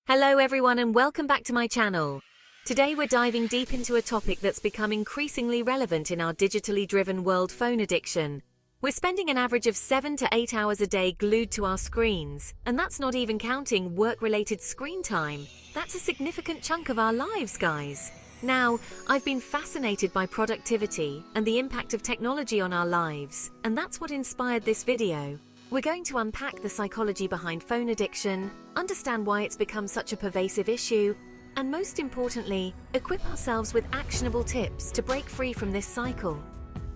Hello everyone and welcome back to my channel. Today we're diving deep into a topic that's become increasingly relevant in our digitally driven world: phone addiction. We're spending an average of 7 to 8 hours a day glued to our screens, and that's not even counting work-related screen time. That's a significant chunk of our lives, guys. Now, I've been fascinated by productivity and the impact of technology on our lives, and that's what inspired this video. We're going to unpack the psychology behind phone addiction, understand why it's become such a pervasive issue, and most importantly, equip ourselves with actionable tips to break free from this cycle.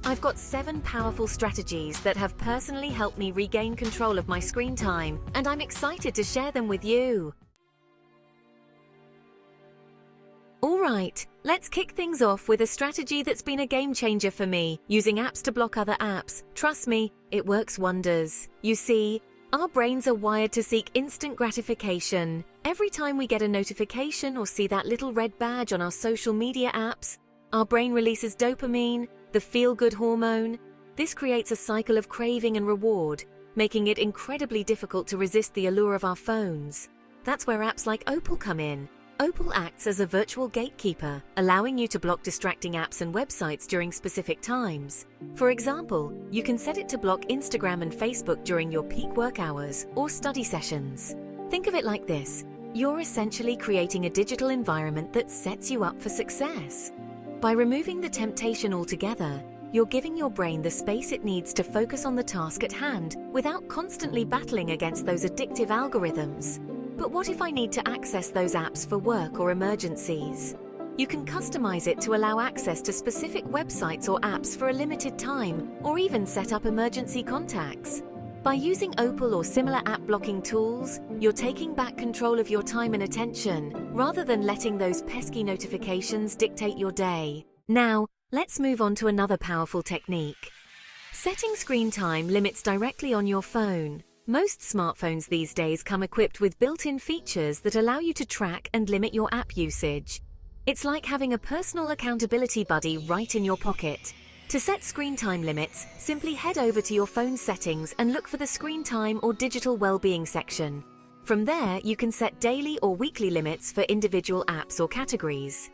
I've got 7 powerful strategies that have personally helped me regain control of my screen time, and I'm excited to share them with you. Alright, let's kick things off with a strategy that's been a game changer for me: using apps to block other apps. Trust me, it works wonders. You see, our brains are wired to seek instant gratification. Every time we get a notification or see that little red badge on our social media apps, our brain releases dopamine, the feel-good hormone. This creates a cycle of craving and reward, making it incredibly difficult to resist the allure of our phones. That's where apps like Opal come in. Opal acts as a virtual gatekeeper, allowing you to block distracting apps and websites during specific times. For example, you can set it to block Instagram and Facebook during your peak work hours or study sessions. Think of it like this: you're essentially creating a digital environment that sets you up for success. By removing the temptation altogether, you're giving your brain the space it needs to focus on the task at hand without constantly battling against those addictive algorithms. But what if I need to access those apps for work or emergencies? You can customize it to allow access to specific websites or apps for a limited time, or even set up emergency contacts. By using Opal or similar app blocking tools, you're taking back control of your time and attention, rather than letting those pesky notifications dictate your day. Now, let's move on to another powerful technique: setting screen time limits directly on your phone. Most smartphones these days come equipped with built-in features that allow you to track and limit your app usage. It's like having a personal accountability buddy right in your pocket. To set screen time limits, simply head over to your phone settings and look for the screen time or digital well-being section. From there, you can set daily or weekly limits for individual apps or categories.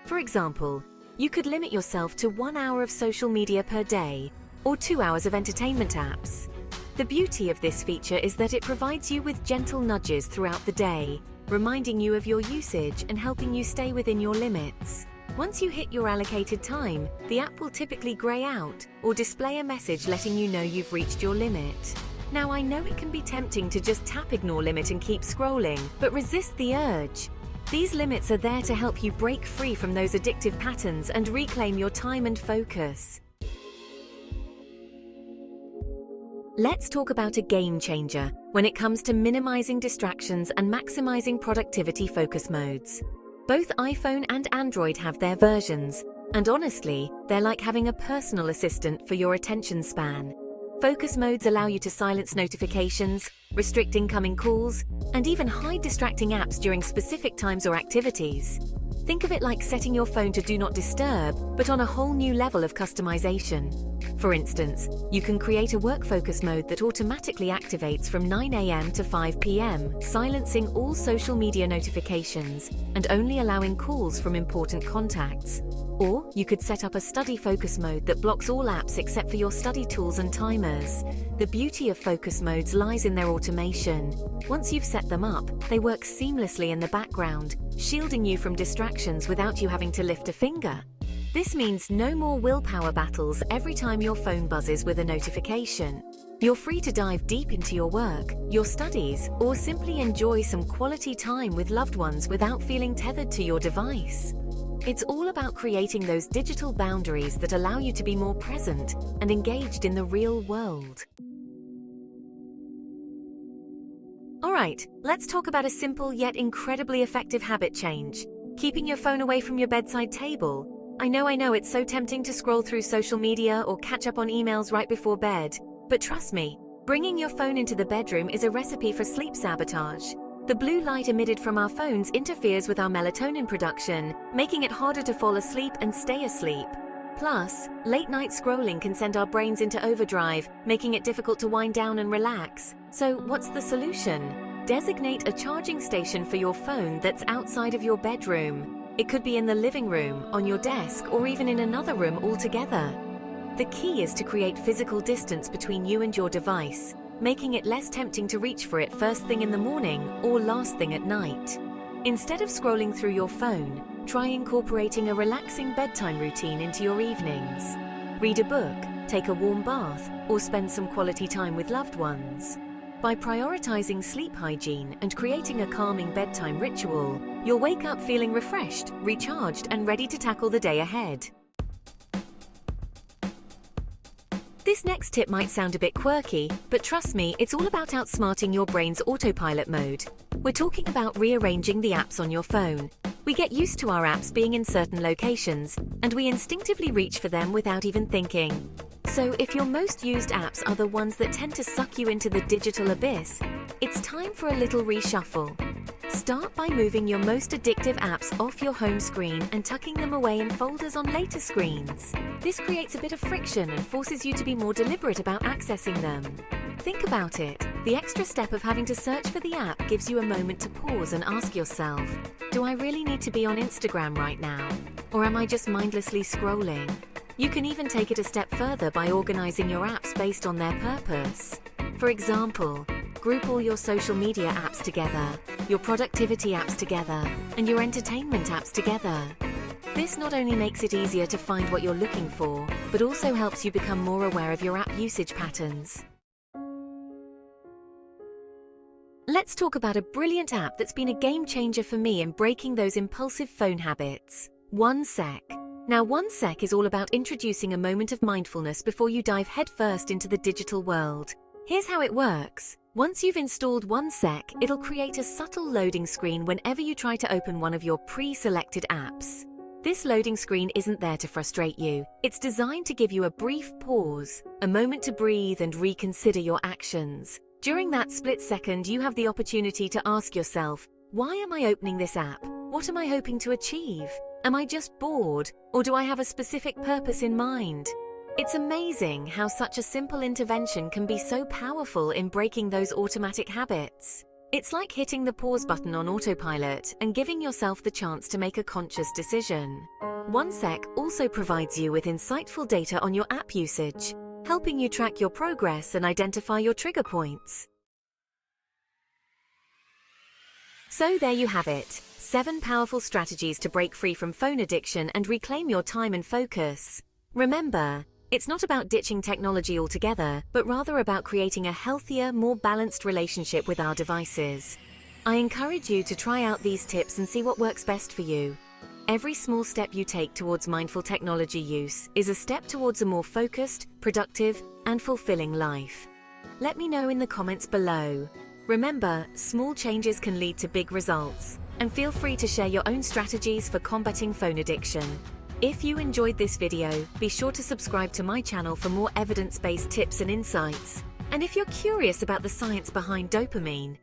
For example, you could limit yourself to 1 hour of social media per day, or 2 hours of entertainment apps. The beauty of this feature is that it provides you with gentle nudges throughout the day, reminding you of your usage and helping you stay within your limits. Once you hit your allocated time, the app will typically grey out or display a message letting you know you've reached your limit. Now, I know it can be tempting to just tap ignore limit and keep scrolling, but resist the urge. These limits are there to help you break free from those addictive patterns and reclaim your time and focus. Let's talk about a game changer when it comes to minimizing distractions and maximizing productivity: focus modes. Both iPhone and Android have their versions, and honestly, they're like having a personal assistant for your attention span. Focus modes allow you to silence notifications, restrict incoming calls, and even hide distracting apps during specific times or activities. Think of it like setting your phone to Do Not Disturb, but on a whole new level of customization. For instance, you can create a work focus mode that automatically activates from 9 a.m. to 5 p.m., silencing all social media notifications and only allowing calls from important contacts. Or you could set up a study focus mode that blocks all apps except for your study tools and timers. The beauty of focus modes lies in their automation. Once you've set them up, they work seamlessly in the background, shielding you from distractions without you having to lift a finger. This means no more willpower battles every time your phone buzzes with a notification. You're free to dive deep into your work, your studies, or simply enjoy some quality time with loved ones without feeling tethered to your device. It's all about creating those digital boundaries that allow you to be more present and engaged in the real world. Alright, let's talk about a simple yet incredibly effective habit change: keeping your phone away from your bedside table. I know it's so tempting to scroll through social media or catch up on emails right before bed. But trust me, bringing your phone into the bedroom is a recipe for sleep sabotage. The blue light emitted from our phones interferes with our melatonin production, making it harder to fall asleep and stay asleep. Plus, late-night scrolling can send our brains into overdrive, making it difficult to wind down and relax. So what's the solution? Designate a charging station for your phone that's outside of your bedroom. It could be in the living room, on your desk, or even in another room altogether. The key is to create physical distance between you and your device, making it less tempting to reach for it first thing in the morning or last thing at night. Instead of scrolling through your phone, try incorporating a relaxing bedtime routine into your evenings. Read a book, take a warm bath, or spend some quality time with loved ones. By prioritizing sleep hygiene and creating a calming bedtime ritual, you'll wake up feeling refreshed, recharged, and ready to tackle the day ahead. This next tip might sound a bit quirky, but trust me, it's all about outsmarting your brain's autopilot mode. We're talking about rearranging the apps on your phone. We get used to our apps being in certain locations, and we instinctively reach for them without even thinking. So if your most used apps are the ones that tend to suck you into the digital abyss, it's time for a little reshuffle. Start by moving your most addictive apps off your home screen and tucking them away in folders on later screens. This creates a bit of friction and forces you to be more deliberate about accessing them. Think about it. The extra step of having to search for the app gives you a moment to pause and ask yourself, do I really need to be on Instagram right now? Or am I just mindlessly scrolling? You can even take it a step further by organizing your apps based on their purpose. For example, group all your social media apps together, your productivity apps together, and your entertainment apps together. This not only makes it easier to find what you're looking for, but also helps you become more aware of your app usage patterns. Let's talk about a brilliant app that's been a game changer for me in breaking those impulsive phone habits. OneSec. Now, OneSec is all about introducing a moment of mindfulness before you dive headfirst into the digital world. Here's how it works. Once you've installed OneSec, it'll create a subtle loading screen whenever you try to open one of your pre-selected apps. This loading screen isn't there to frustrate you. It's designed to give you a brief pause, a moment to breathe and reconsider your actions. During that split second, you have the opportunity to ask yourself, why am I opening this app? What am I hoping to achieve? Am I just bored, or do I have a specific purpose in mind? It's amazing how such a simple intervention can be so powerful in breaking those automatic habits. It's like hitting the pause button on autopilot and giving yourself the chance to make a conscious decision. OneSec also provides you with insightful data on your app usage, helping you track your progress and identify your trigger points. So there you have it. 7 powerful strategies to break free from phone addiction and reclaim your time and focus. Remember, it's not about ditching technology altogether, but rather about creating a healthier, more balanced relationship with our devices. I encourage you to try out these tips and see what works best for you. Every small step you take towards mindful technology use is a step towards a more focused, productive, and fulfilling life. Let me know in the comments below. Remember, small changes can lead to big results, and feel free to share your own strategies for combating phone addiction. If you enjoyed this video, be sure to subscribe to my channel for more evidence-based tips and insights. And if you're curious about the science behind dopamine,